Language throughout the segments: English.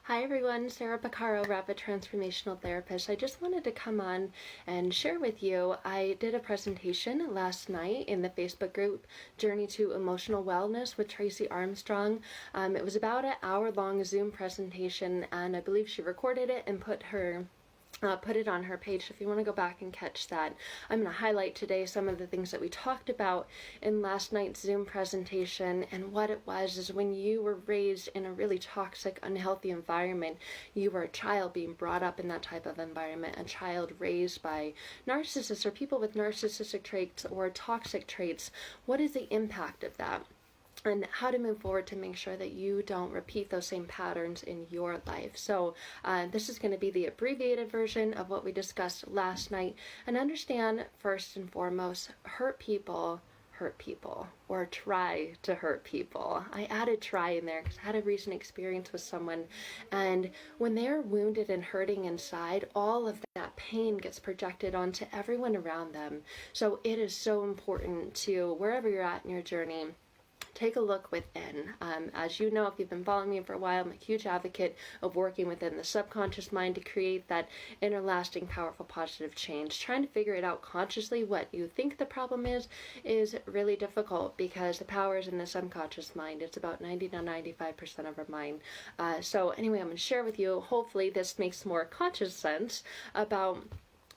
Hi everyone, Sarah Pacaro, Rapid Transformational Therapist. I just wanted to come on and share with you. I did a presentation last night in the Facebook group Journey to Emotional Wellness with Tracy Armstrong. It was about an hour-long Zoom presentation, and I believe she recorded it and put it on her page. So if you want to go back and catch that, I'm going to highlight today some of the things that we talked about in last night's Zoom presentation. And what it was is, when you were raised in a really toxic, unhealthy environment, you were a child being brought up in that type of environment, a child raised by narcissists or people with narcissistic traits or toxic traits. What is the impact of that? And how to move forward to make sure that you don't repeat those same patterns in your life. So this is going to be the abbreviated version of what we discussed last night. And understand, first and foremost, hurt people or try to hurt people. I added try in there because I had a recent experience with someone, and when they're wounded and hurting inside, all of that pain gets projected onto everyone around them. So it is so important to, wherever you're at in your journey, take a look within. As you know, if you've been following me for a while, I'm a huge advocate of working within the subconscious mind to create that inner, lasting, powerful, positive change. Trying to figure it out consciously, what you think the problem is really difficult, because the power is in the subconscious mind. It's about 90 to 95% of our mind. So anyway, I'm going to share with you, hopefully this makes more conscious sense about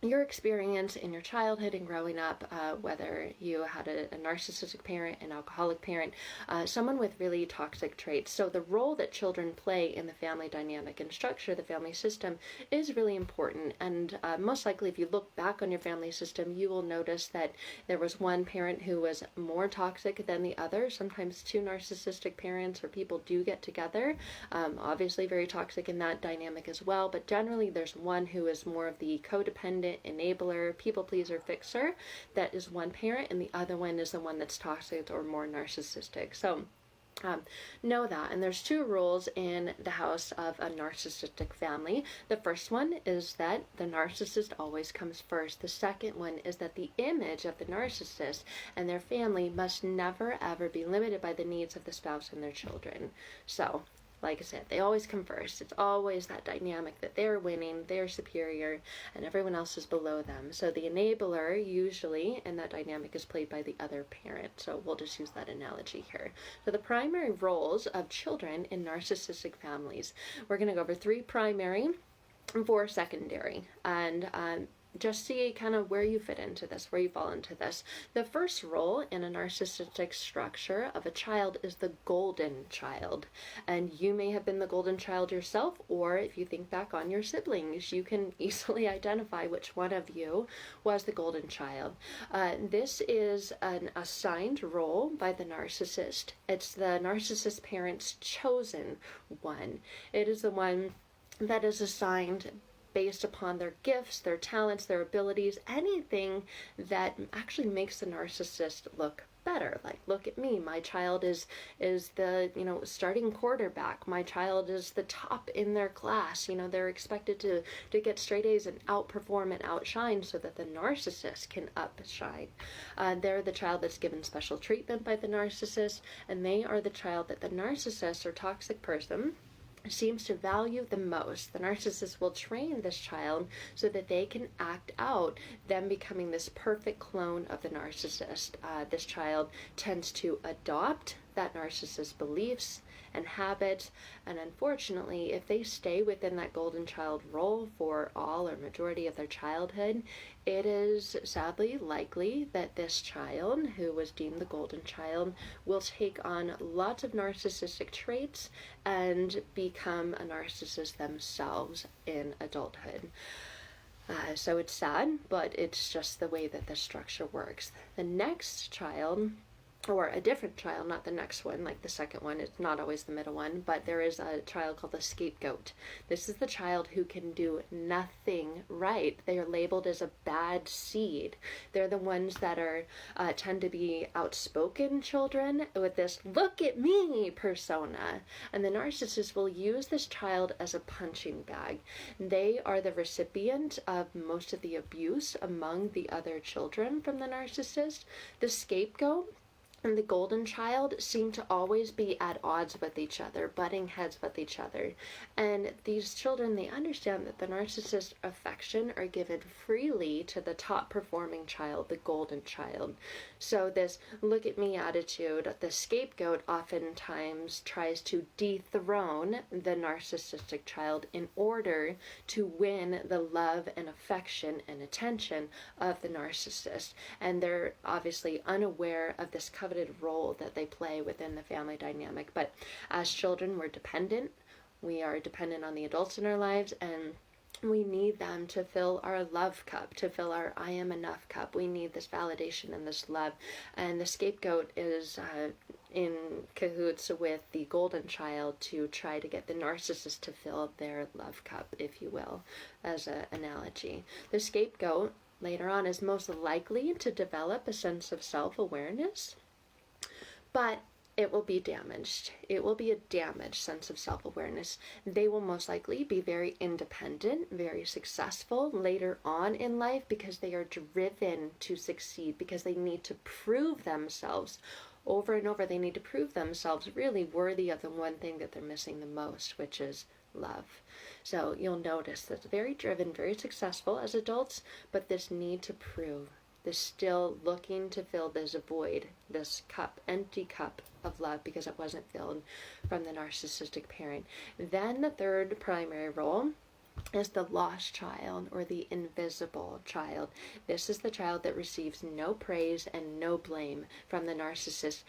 your experience in your childhood and growing up, whether you had a narcissistic parent, an alcoholic parent, someone with really toxic traits. So the role that children play in the family dynamic and structure, the family system, is really important. And most likely, if you look back on your family system, you will notice that there was one parent who was more toxic than the other. Sometimes two narcissistic parents or people do get together. Obviously very toxic in that dynamic as well, but generally there's one who is more of the codependent, enabler, people pleaser, fixer. That is one parent, and the other one is the one that's toxic or more narcissistic. So know that. And there's two rules in the house of a narcissistic family. The first one is that the narcissist always comes first. The second one is that the image of the narcissist and their family must never ever be limited by the needs of the spouse and their children. So like I said, they always come first. It's always that dynamic that they're winning, they're superior, and everyone else is below them. So the enabler usually in that dynamic is played by the other parent. So we'll just use that analogy here. So the primary roles of children in narcissistic families. We're going to go over 3 primary and 4 secondary. And just see kind of where you fit into this, where you fall into this. The first role in a narcissistic structure of a child is the golden child. And you may have been the golden child yourself, or if you think back on your siblings, you can easily identify which one of you was the golden child. This is an assigned role by the narcissist. It's the narcissist parent's chosen one. It is the one that is assigned based upon their gifts, their talents, their abilities, anything that actually makes the narcissist look better. Like, look at me, my child is the starting quarterback, my child is the top in their class, they're expected to get straight A's and outperform and outshine so that the narcissist can upshine. They're the child that's given special treatment by the narcissist, and they are the child that the narcissist or toxic person seems to value the most. The narcissist will train this child so that they can act out them becoming this perfect clone of the narcissist. This child tends to adopt that narcissist's beliefs and habits, and unfortunately, if they stay within that golden child role for all or majority of their childhood, it is sadly likely that this child, who was deemed the golden child, will take on lots of narcissistic traits and become a narcissist themselves in adulthood. So it's sad, but it's just the way that the structure works. The next child, or a different child, not the next one, like the second one, it's not always the middle one, but there is a child called the scapegoat. This is the child who can do nothing right. They are labeled as a bad seed. They're the ones that are tend to be outspoken children with this "look at me" persona, and the narcissist will use this child as a punching bag. They are the recipient of most of the abuse among the other children from the narcissist. The scapegoat and the golden child seem to always be at odds with each other, butting heads with each other. And these children, they understand that the narcissist affection are given freely to the top performing child, the golden child. So this look at me attitude, the scapegoat oftentimes tries to dethrone the narcissistic child in order to win the love and affection and attention of the narcissist. And they're obviously unaware of this coveted role that they play within the family dynamic. But as children, we're dependent. We are dependent on the adults in our lives, and we need them to fill our love cup, to fill our I am enough cup. We need this validation and this love. And the scapegoat is in cahoots with the golden child to try to get the narcissist to fill their love cup, if you will, as an analogy. The scapegoat later on is most likely to develop a sense of self-awareness, but it will be damaged. It will be a damaged sense of self-awareness. They will most likely be very independent, very successful later on in life because they are driven to succeed, because they need to prove themselves over and over. They need to prove themselves really worthy of the one thing that they're missing the most, which is love. So you'll notice that's very driven, very successful as adults, but this need to prove, this still looking to fill this void, this cup, empty cup of love because it wasn't filled from the narcissistic parent. Then the third primary role is the lost child, or the invisible child. This is the child that receives no praise and no blame from the narcissist.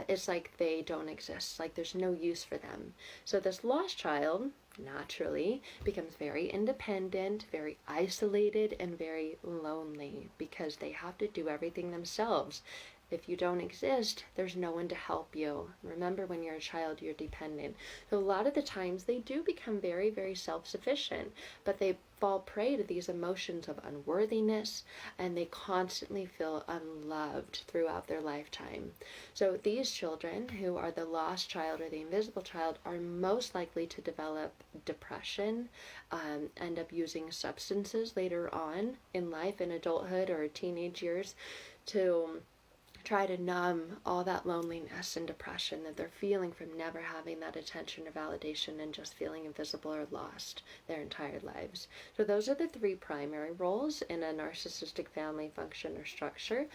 It's like they don't exist, like there's no use for them. So this lost child naturally becomes very independent, very isolated, and very lonely because they have to do everything themselves. If you don't exist, there's no one to help you. Remember, when you're a child, you're dependent. So a lot of the times they do become very, very self-sufficient, but they fall prey to these emotions of unworthiness, and they constantly feel unloved throughout their lifetime. So these children, who are the lost child or the invisible child, are most likely to develop depression, end up using substances later on in life, in adulthood or teenage years, to try to numb all that loneliness and depression that they're feeling from never having that attention or validation and just feeling invisible or lost their entire lives. So those are the three primary roles in a narcissistic family function or structure.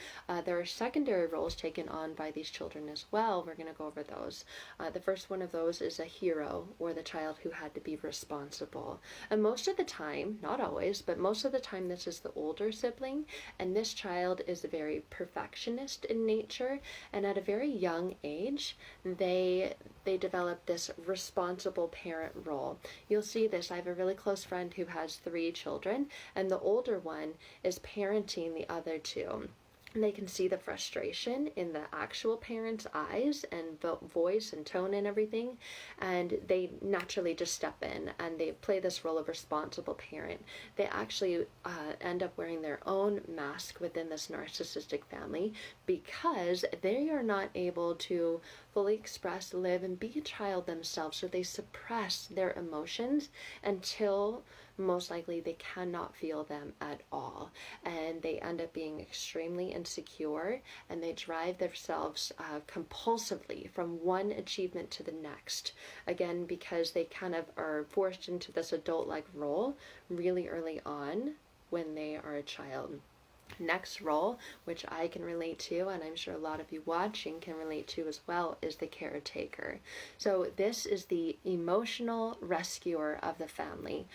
There are secondary roles taken on by these children as well. We're going to go over those. The first one of those is a hero, or the child who had to be responsible. And most of the time, not always, but most of the time this is the older sibling, and this child is very perfectionist in nature, and at a very young age they develop this responsible parent role. You'll see this. I have a really close friend who has 3 children, and the older one is parenting the other 2. They can see the frustration in the actual parent's eyes and voice and tone and everything, and they naturally just step in and they play this role of responsible parent. They actually end up wearing their own mask within this narcissistic family because they are not able to fully express, live, and be a child themselves, so they suppress their emotions until most likely they cannot feel them at all, and they end up being extremely insecure, and they drive themselves compulsively from one achievement to the next, again because they kind of are forced into this adult-like role really early on when they are a child. Next role, which I can relate to, and I'm sure a lot of you watching can relate to as well, is the caretaker. So this is the emotional rescuer of the family.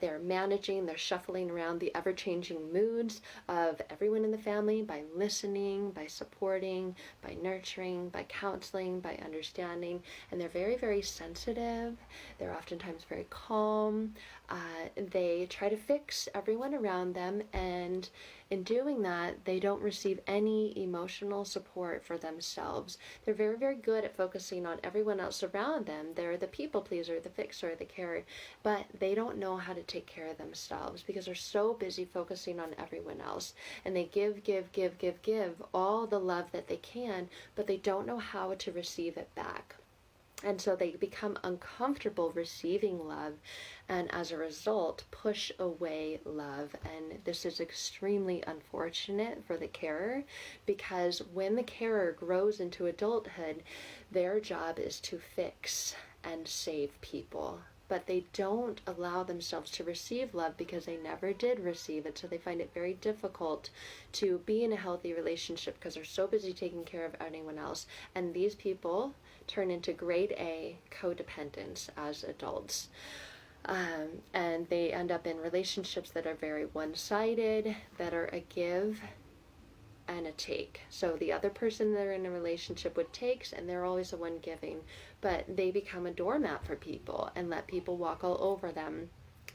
They're managing, they're shuffling around the ever-changing moods of everyone in the family by listening, by supporting, by nurturing, by counseling, by understanding, and they're very, very sensitive. They're oftentimes very calm. They try to fix everyone around them, and in doing that, they don't receive any emotional support for themselves. They're very, very good at focusing on everyone else around them. They're the people pleaser, the fixer, the carer, but they don't know how to take care of themselves because they're so busy focusing on everyone else. And they give all the love that they can, but they don't know how to receive it back. And so they become uncomfortable receiving love, and as a result push away love. And this is extremely unfortunate for the carer, because when the carer grows into adulthood, their job is to fix and save people, but they don't allow themselves to receive love because they never did receive it. So they find it very difficult to be in a healthy relationship because they're so busy taking care of anyone else. And these people turn into grade A codependents as adults. And they end up in relationships that are very one-sided, that are a give and a take. So the other person they're in a relationship with takes, and they're always the one giving, but they become a doormat for people and let people walk all over them.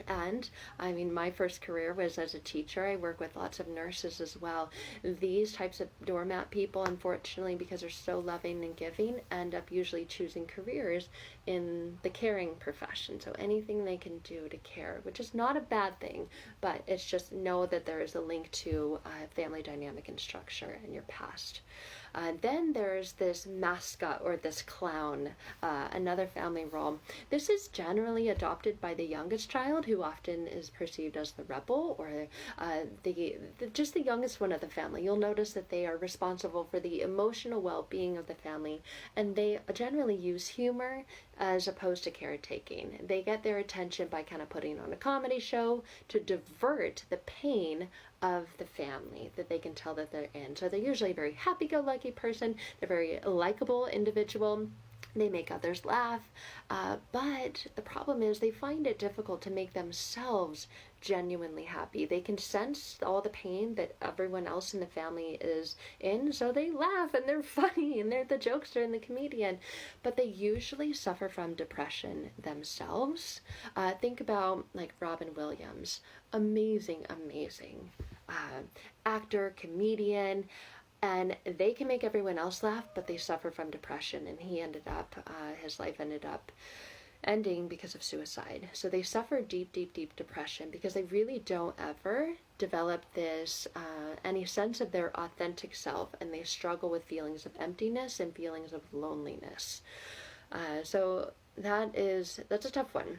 And I mean, my first career was as a teacher. I work with lots of nurses as well. These types of doormat people, unfortunately, because they're so loving and giving, end up usually choosing careers in the caring profession. So anything they can do to care, which is not a bad thing, but it's just know that there is a link to family dynamic and structure in your past. Then there's this mascot or this clown, another family role. This is generally adopted by the youngest child, who often is perceived as the rebel, or just the youngest one of the family. You'll notice that they are responsible for the emotional well-being of the family, and they generally use humor as opposed to caretaking. They get their attention by kind of putting on a comedy show to divert the pain of the family that they can tell that they're in. So they're usually a very happy-go-lucky person. They're a very likable individual. They make others laugh, but the problem is they find it difficult to make themselves genuinely happy. They can sense all the pain that everyone else in the family is in, so they laugh and they're funny and they're the jokester and the comedian, but they usually suffer from depression themselves. Think about like Robin Williams, amazing actor, comedian, and they can make everyone else laugh, but they suffer from depression, and his life ended up ending because of suicide. So they suffer deep depression because they really don't ever develop this any sense of their authentic self, and they struggle with feelings of emptiness and feelings of loneliness. So that's a tough one,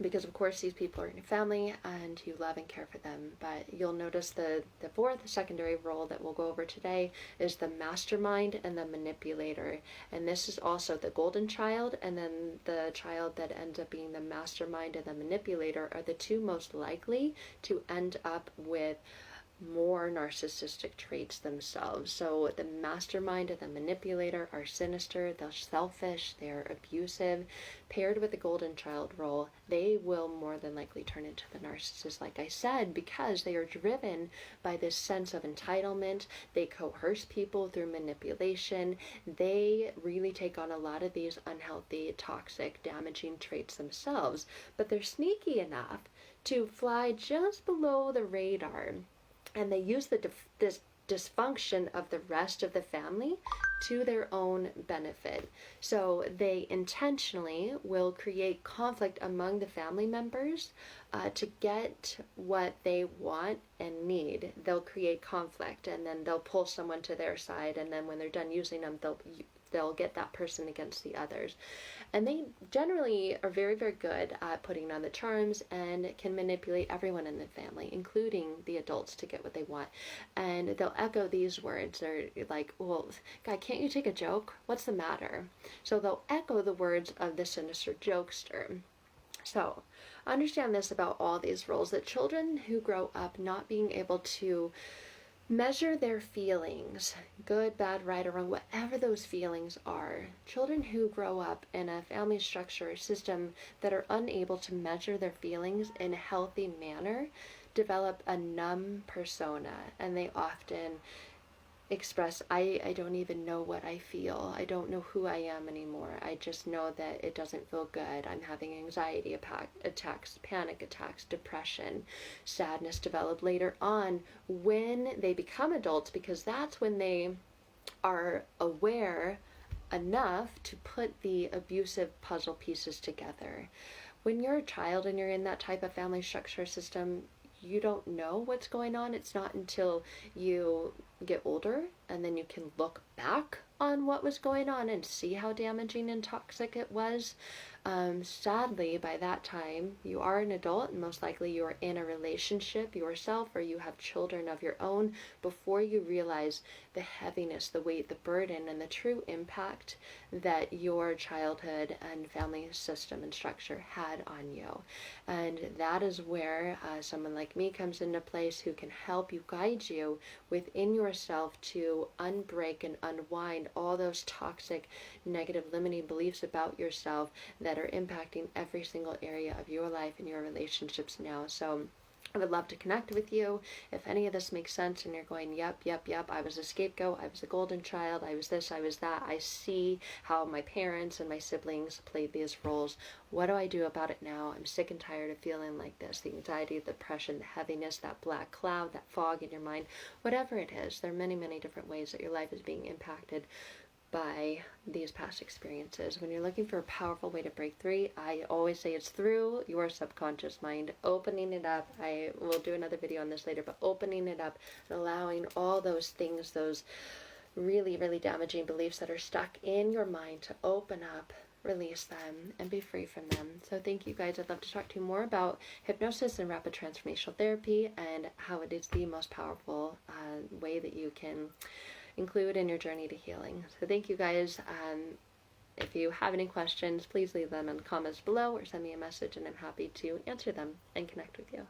because of course these people are in your family and you love and care for them. But you'll notice the fourth secondary role that we'll go over today is the mastermind and the manipulator. And this is also the golden child, and then the child that ends up being the mastermind and the manipulator are the two most likely to end up with more narcissistic traits themselves. So the mastermind and the manipulator are sinister, they're selfish, they're abusive. Paired with the golden child role, they will more than likely turn into the narcissist, like I said, because they are driven by this sense of entitlement. They coerce people through manipulation. They really take on a lot of these unhealthy, toxic, damaging traits themselves, but they're sneaky enough to fly just below the radar. And they use this dysfunction of the rest of the family to their own benefit. So they intentionally will create conflict among the family members to get what they want and need. They'll create conflict, and then they'll pull someone to their side, and then when they're done using them, they'll get that person against the others. And they generally are very good at putting on the charms and can manipulate everyone in the family, including the adults, to get what they want. And they'll echo these words. They're like, well, God, can't you take a joke? What's the matter? So they'll echo the words of the sinister jokester. So understand this about all these roles, that children who grow up not being able to measure their feelings, good, bad, right, or wrong, whatever those feelings are. Children who grow up in a family structure or system that are unable to measure their feelings in a healthy manner develop a numb persona, and they often express, I don't even know what I feel. I don't know who I am anymore. I just know that it doesn't feel good. I'm having anxiety attacks, panic attacks, depression, sadness develop later on when they become adults, because that's when they are aware enough to put the abusive puzzle pieces together. When you're a child and you're in that type of family structure system, you don't know what's going on. It's not until you get older and then you can look back on what was going on and see how damaging and toxic it was. Sadly, by that time, you are an adult and most likely you are in a relationship yourself or you have children of your own before you realize the heaviness, the weight, the burden, and the true impact that your childhood and family system and structure had on you. And that is where someone like me comes into place who can help you, guide you within yourself to unbreak and unwind all those toxic, negative, limiting beliefs about yourself that are impacting every single area of your life and your relationships now. So I would love to connect with you. If any of this makes sense and you're going, yep, I was a scapegoat, I was a golden child, I was this, I was that, I see how my parents and my siblings played these roles. What do I do about it now? I'm sick and tired of feeling like this. The anxiety, the depression, the heaviness, that black cloud, that fog in your mind, whatever it is. There are many, many different ways that your life is being impacted by these past experiences. When you're looking for a powerful way to break free, I always say it's through your subconscious mind, opening it up. I will do another video on this later, but opening it up and allowing all those things, those really, really damaging beliefs that are stuck in your mind to open up, release them, and be free from them. So thank you guys. I'd love to talk to you more about hypnosis and rapid transformational therapy and how it is the most powerful way that you can include in your journey to healing. So thank you guys. If you have any questions, please leave them in the comments below or send me a message and I'm happy to answer them and connect with you.